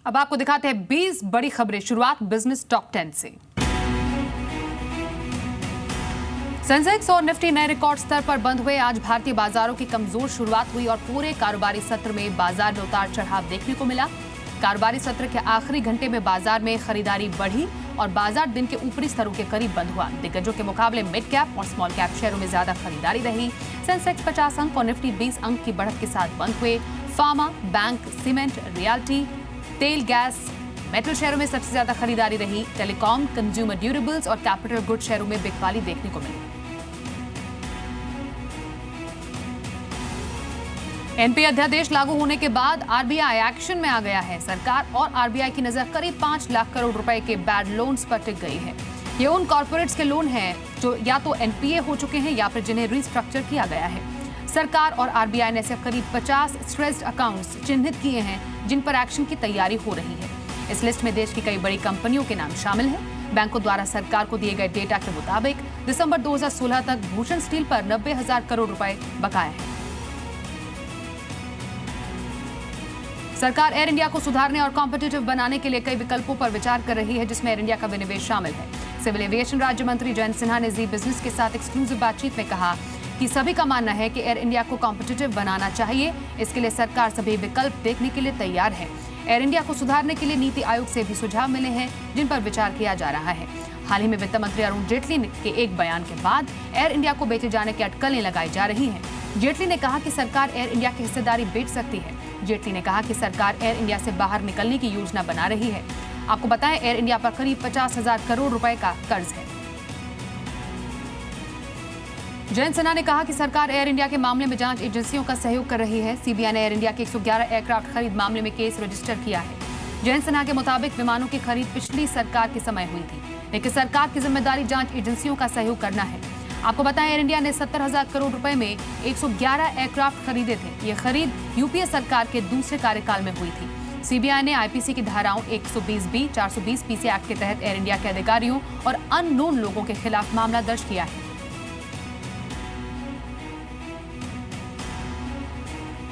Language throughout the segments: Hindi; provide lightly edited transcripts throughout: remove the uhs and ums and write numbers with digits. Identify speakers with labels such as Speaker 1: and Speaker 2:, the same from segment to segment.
Speaker 1: अब आपको दिखाते हैं 20 बड़ी खबरें। शुरुआत बिजनेस टॉप 10 से। सेंसेक्स और निफ्टी नए रिकॉर्ड स्तर पर बंद हुए। आज भारतीय बाजारों की कमजोर शुरुआत हुई और पूरे कारोबारी सत्र में बाजार में उतार चढ़ाव देखने को मिला। कारोबारी सत्र के आखिरी घंटे में बाजार में खरीदारी बढ़ी और बाजार दिन के ऊपरी स्तरों के करीब बंद हुआ। दिग्गजों के मुकाबले मिड कैप और स्मॉल कैप शेयरों में ज्यादा खरीदारी रही। सेंसेक्स 50 अंक और निफ्टी 20 अंक की बढ़त के साथ बंद हुए। फार्मा, बैंक, सीमेंट, रियल्टी, तेल, गैस, मेटल शेयरों में सबसे ज्यादा खरीदारी रही। टेलीकॉम, कंज्यूमर ड्यूरेबल्स और कैपिटल गुड शेयरों में बिकवाली देखने को मिली। एनपीए अध्यादेश लागू होने के बाद आरबीआई एक्शन में आ गया है। सरकार और आरबीआई की नजर करीब 5 लाख करोड़ रुपए के बैड लोन्स पर टिक गई है। ये उन कॉर्पोरेट्स के लोन हैं जो या तो एनपीए हो चुके हैं या फिर जिन्हें रिस्ट्रक्चर किया गया है। सरकार और आरबीआई ने ऐसे करीब 50 स्ट्रेस्ड अकाउंट्स चिन्हित किए हैं जिन पर एक्शन की तैयारी हो रही है। इस लिस्ट में देश की कई बड़ी कंपनियों के नाम शामिल हैं। बैंकों द्वारा सरकार को दिए गए डेटा के मुताबिक दिसंबर 2016 तक भूषण स्टील पर 90,000 करोड़ रुपए बकाया है। सरकार एयर इंडिया को सुधारने और कॉम्पिटिटिव बनाने के लिए कई विकल्पों पर विचार कर रही है, जिसमें एयर इंडिया का विनिवेश शामिल है। सिविल एविएशन राज्य मंत्री जयंत सिन्हा ने जी बिजनेस के साथ एक्सक्लूसिव बातचीत में कहा कि सभी का मानना है कि एयर इंडिया को कॉम्पिटिटिव बनाना चाहिए। इसके लिए सरकार सभी विकल्प देखने के लिए तैयार है। एयर इंडिया को सुधारने के लिए नीति आयोग से भी सुझाव मिले हैं जिन पर विचार किया जा रहा है। हाल ही में वित्त मंत्री अरुण जेटली के एक बयान के बाद एयर इंडिया को बेचे जाने की अटकलें लगाई जा रही हैं। जेटली ने कहा कि सरकार एयर इंडिया की हिस्सेदारी बेच सकती है। जेटली ने कहा कि सरकार एयर इंडिया से बाहर निकलने की योजना बना रही है। आपको बताएं, एयर इंडिया पर करीब 50,000 करोड़ रुपए का कर्ज है। जयंत सिन्हा ने कहा कि सरकार एयर इंडिया के मामले में जांच एजेंसियों का सहयोग कर रही है। सीबीआई ने एयर इंडिया के 111 एयरक्राफ्ट खरीद मामले में केस रजिस्टर किया है। जयंत सिन्हा के मुताबिक विमानों की खरीद पिछली सरकार के समय हुई थी, लेकिन सरकार की जिम्मेदारी जांच एजेंसियों का सहयोग करना है। आपको बताएं, एयर इंडिया ने 70,000 करोड़ रुपए में 111 एयरक्राफ्ट खरीदे थे। ये खरीद यूपीए सरकार के दूसरे कार्यकाल में हुई थी। सीबीआई ने आईपीसी की धाराओं 120B, 420 पीसी एक्ट के तहत एयर इंडिया के अधिकारियों और अननोन लोगों के खिलाफ मामला दर्ज किया है।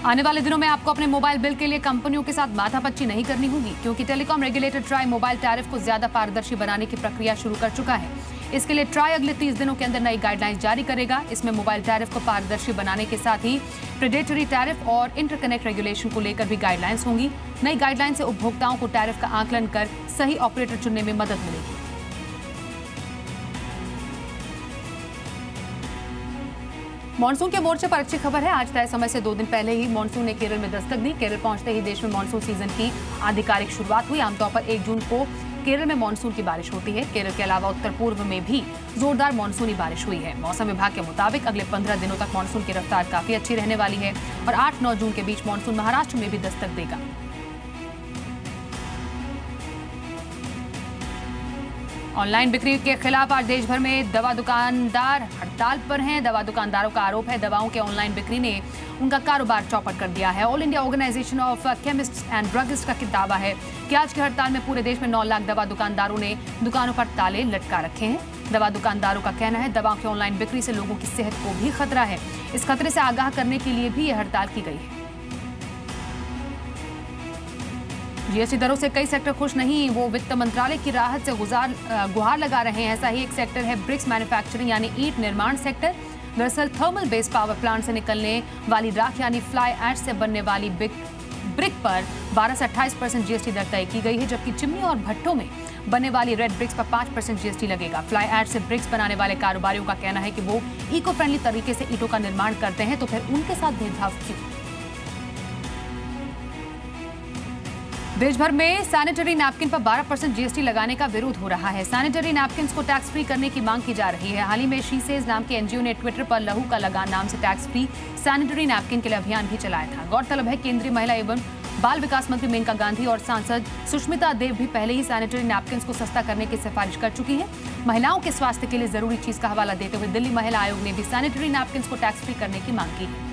Speaker 1: आने वाले दिनों में आपको अपने मोबाइल बिल के लिए कंपनियों के साथ माथापच्ची नहीं करनी होगी, क्योंकि telecom regulator try mobile tariff को ज्यादा पारदर्शी बनाने की प्रक्रिया शुरू कर चुका है। इसके लिए ट्राई अगले 30 दिनों के अंदर नई गाइडलाइंस जारी करेगा। इसमें मोबाइल टैरिफ को पारदर्शी बनाने के साथ ही प्रेडेटरी टैरिफ और इंटरकनेक्ट रेगुलेशन को लेकर भी गाइडलाइंस होंगी। नई गाइडलाइन से उपभोक्ताओं को टैरिफ का आकलन कर सही ऑपरेटर चुनने में मदद मिलेगी। मॉनसून के मोर्चे पर अच्छी खबर है। आज तय समय से 2 दिन पहले ही मॉनसून ने केरल में दस्तक दी। केरल पहुंचते ही देश में मॉनसून सीजन की आधिकारिक शुरुआत हुई। आमतौर पर 1 जून को केरल में मॉनसून की बारिश होती है। केरल के अलावा उत्तर पूर्व में भी जोरदार मॉनसूनी बारिश हुई है। मौसम विभाग के मुताबिक अगले 15 दिनों तक मॉनसून की रफ्तार काफी अच्छी रहने वाली है और 8-9 जून के बीच मॉनसून महाराष्ट्र में भी दस्तक देगा। ऑनलाइन बिक्री के खिलाफ आज देश भर में दवा दुकानदार हड़ताल पर हैं। दवा दुकानदारों का आरोप है दवाओं के ऑनलाइन बिक्री ने उनका कारोबार चौपट कर दिया है। All India organisation of chemists and druggist का दावा है कि आज की हड़ताल में पूरे देश में 9 लाख दवा दुकानदारों ने दुकानों पर ताले लटका रखे हैं। दवा दुकानदारों का कहना है दवाओं की ऑनलाइन बिक्री से लोगों की सेहत को भी खतरा है। इस खतरे से आगाह करने के लिए भी यह हड़ताल की गई है। जीएसटी दरों से कई सेक्टर खुश नहीं। वो वित्त मंत्रालय की राहत से गुहार लगा रहे हैं। ऐसा ही एक सेक्टर है ब्रिक्स मैन्युफैक्चरिंग यानी ईंट निर्माण सेक्टर। दरअसल थर्मल बेस पावर प्लांट से निकलने वाली राख यानी फ्लाई ऐश से बनने वाली ब्रिक पर 12 से 28% जीएसटी दर तय की गई है, जबकि चिमनी और भट्टों में बनने वाली रेड ब्रिक्स पर 5% जीएसटी लगेगा। फ्लाई ऐश से ब्रिक्स बनाने वाले कारोबारियों का कहना है कि वो इको फ्रेंडली तरीके से ईंटों का निर्माण करते हैं, तो फिर उनके साथ भेदभाव क्यों? देश भर में सैनिटरी नैपकिन पर 12% जीएसटी लगाने का विरोध हो रहा है। सैनिटरी नैपकिन को टैक्स फ्री करने की मांग की जा रही है। हाल ही में शी सेज नाम के एनजीओ ने ट्विटर पर लहू का लगान नाम से टैक्स फ्री सैनिटरी नैपकिन के लिए अभियान भी चलाया था। गौरतलब है केंद्रीय महिला एवं बाल विकास मंत्री मेनका गांधी और सांसद सुष्मिता देव भी पहले ही सैनिटरी नैपकिन को सस्ता करने की सिफारिश कर चुकी हैं। महिलाओं के स्वास्थ्य के लिए जरूरी चीज का हवाला देते हुए दिल्ली महिला आयोग ने भी सैनिटरी नैपकिन को टैक्स फ्री करने की मांग की है।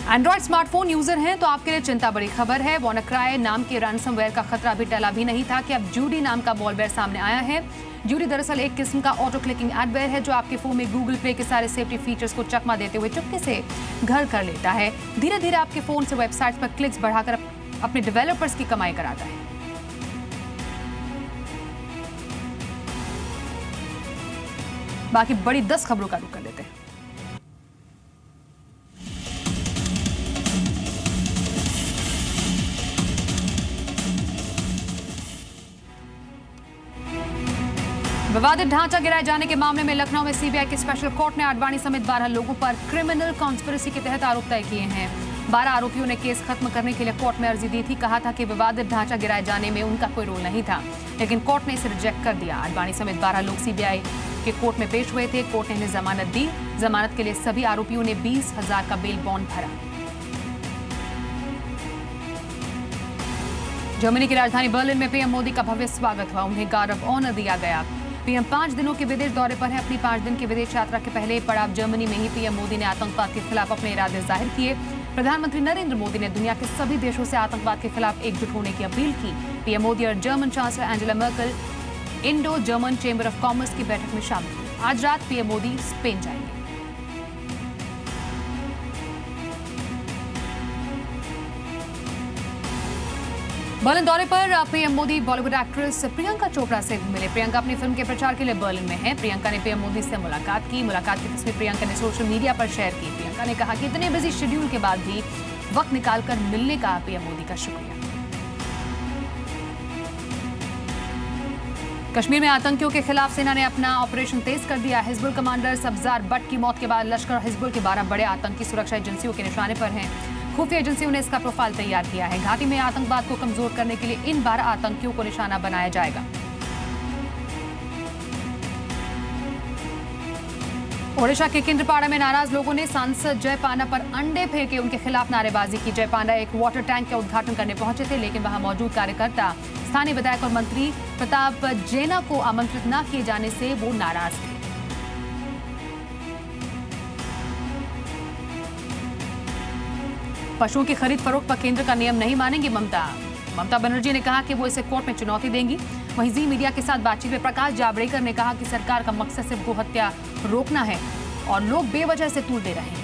Speaker 1: एंड्रॉइड स्मार्टफोन यूजर हैं तो आपके लिए चिंता बड़ी खबर है। WannaCry नाम के रैंसमवेयर का खतरा भी टला भी नहीं था कि अब जूडी नाम का मॉलवेयर सामने आया है। जूडी दरअसल एक किस्म का ऑटो क्लिकिंग एडवेयर है जो आपके फोन में गूगल पे के सारे सेफ्टी फीचर्स को चकमा देते हुए चुपके से घर कर लेता है। धीरे धीरे आपके फोन से वेबसाइट्स पर क्लिक्स बढ़ाकर अपने डेवलपर्स की कमाई कराता है। बाकी बड़ी 10 खबरों का रुख कर लेते हैं। विवादित ढांचा गिराए जाने के मामले में लखनऊ में सीबीआई की स्पेशल कोर्ट ने आडवाणी समेत 12 लोगों पर क्रिमिनल कॉन्स्पिरेसी के तहत आरोप तय किए हैं। 12 आरोपियों ने केस खत्म करने के लिए कोर्ट में अर्जी दी थी। कहा था कि विवादित ढांचा गिराए जाने में उनका कोई रोल नहीं था, लेकिन कोर्ट ने इसे रिजेक्ट कर दिया। आडवाणी समेत 12 लोग सीबीआई के कोर्ट में पेश हुए थे। कोर्ट ने इन्हें जमानत दी। जमानत के लिए सभी आरोपियों ने 20,000 का बेल बॉन्ड भरा। जर्मनी की राजधानी बर्लिन में पीएम मोदी का भव्य स्वागत हुआ। उन्हें गार्ड ऑफ ऑनर दिया गया। पीएम 5 दिनों के विदेश दौरे पर है। अपनी 5 दिन की विदेश यात्रा के पहले पड़ाव जर्मनी में ही पीएम मोदी ने आतंकवाद के खिलाफ अपने इरादे जाहिर किए। प्रधानमंत्री नरेंद्र मोदी ने दुनिया के सभी देशों से आतंकवाद के खिलाफ एकजुट होने की अपील की। पीएम मोदी और German chancellor Angela Merkel Indo German chamber of commerce की बैठक में शामिल हुए। आज रात पीएम मोदी स्पेन जाएंगे। बर्लिन दौरे पर पीएम मोदी बॉलीवुड एक्ट्रेस प्रियंका चोपड़ा से भी मिले। प्रियंका अपनी फिल्म के प्रचार के लिए बर्लिन में है। प्रियंका ने पीएम मोदी से मुलाकात की। मुलाकात की तस्वीर प्रियंका ने सोशल मीडिया पर शेयर की। प्रियंका ने कहा कि इतने बिजी शेड्यूल के बाद भी वक्त निकालकर मिलने का पीएम मोदी का शुक्रिया। कश्मीर में आतंकियों के खिलाफ सेना ने अपना ऑपरेशन तेज कर दिया। हिजबुल कमांडर सब्जार बट की मौत के बाद लश्कर हिजबुल के 12 बड़े आतंकी सुरक्षा एजेंसियों के निशाने पर हैं। खुफिया एजेंसियों ने इसका प्रोफाइल तैयार किया है। घाटी में आतंकवाद को कमजोर करने के लिए इन 12 आतंकियों को निशाना बनाया जाएगा। ओडिशा के केंद्रपाड़ा में नाराज लोगों ने सांसद जय पांडा पर अंडे फेंके। उनके खिलाफ नारेबाजी की। जय पांडा एक वाटर टैंक का उद्घाटन करने पहुंचे थे, लेकिन वहां मौजूद कार्यकर्ता स्थानीय विधायक और मंत्री प्रताप जेना को आमंत्रित न किए जाने से वो नाराज थे। पशुओं की खरीद फरोख्त पर केंद्र का नियम नहीं मानेंगी ममता बनर्जी ने कहा कि वो इसे कोर्ट में चुनौती देंगी। वहीं जी मीडिया के साथ बातचीत में प्रकाश जावड़ेकर ने कहा कि सरकार का मकसद सिर्फ गोहत्या रोकना है और लोग बेवजह से तूल दे रहे हैं।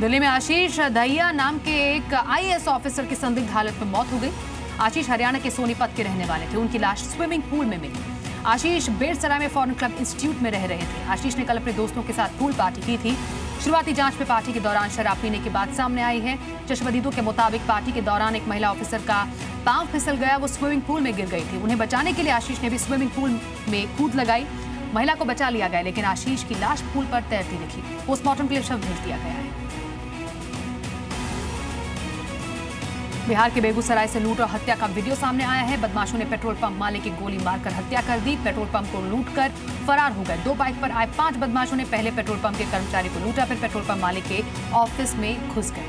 Speaker 1: दिल्ली में आशीष दहिया नाम के एक आईएएस ऑफिसर की संदिग्ध हालत में मौत हो गई। आशीष हरियाणा के सोनीपत के रहने वाले थे। उनकी लाश स्विमिंग पूल में मिली। आशीष बेड़सराय में फॉरेन क्लब इंस्टीट्यूट में रह रहे थे। आशीष ने कल अपने दोस्तों के साथ पूल पार्टी की थी। शुरुआती जांच में पार्टी के दौरान शराब पीने की बात सामने आई है। चश्मदीदों के मुताबिक पार्टी के दौरान एक महिला ऑफिसर का पांव फिसल गया। वो स्विमिंग पूल में गिर गई थी। उन्हें बचाने के लिए आशीष ने भी स्विमिंग पूल में कूद लगाई। महिला को बचा लिया गया, लेकिन आशीष की लाश पूल पर तैरती दिखी। पोस्टमार्टम के लिए शव भेज दिया गया है। बिहार के बेगूसराय से लूट और हत्या का वीडियो सामने आया है। बदमाशों ने पेट्रोल पंप मालिक की गोली मारकर हत्या कर दी। पेट्रोल पंप को लूटकर फरार हो गए। 2 बाइक पर आए 5 बदमाशों ने पहले पेट्रोल पंप के कर्मचारी को लूटा, फिर पेट्रोल पंप मालिक के ऑफिस में घुस गए।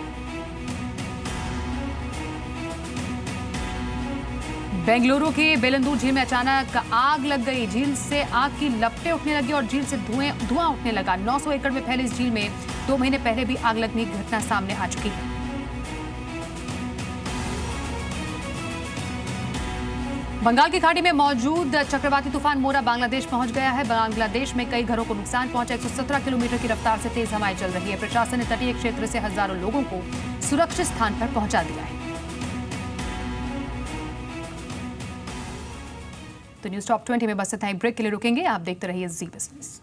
Speaker 1: बेंगलुरु की बेलंदूर झील में अचानक आग लग गई। झील से आग की लपटें उठने लगी और झील से धुआं उठने लगा। 900 एकड़ में फैली इस झील में 2 महीने पहले भी आग लगने की घटना सामने आ चुकी है। बंगाल की खाड़ी में मौजूद चक्रवाती तूफान मोरा बांग्लादेश पहुंच गया है। बांग्लादेश में कई घरों को नुकसान पहुंचा। 117 किलोमीटर की रफ्तार से तेज हवाएं चल रही है। प्रशासन ने तटीय क्षेत्र से हजारों लोगों को सुरक्षित स्थान पर पहुंचा दिया है। तो न्यूज़ टॉप 20 में बस इतना ही। ब्रेक के लिए रुकेंगे। आप देखते रहिए जी बिजनेस।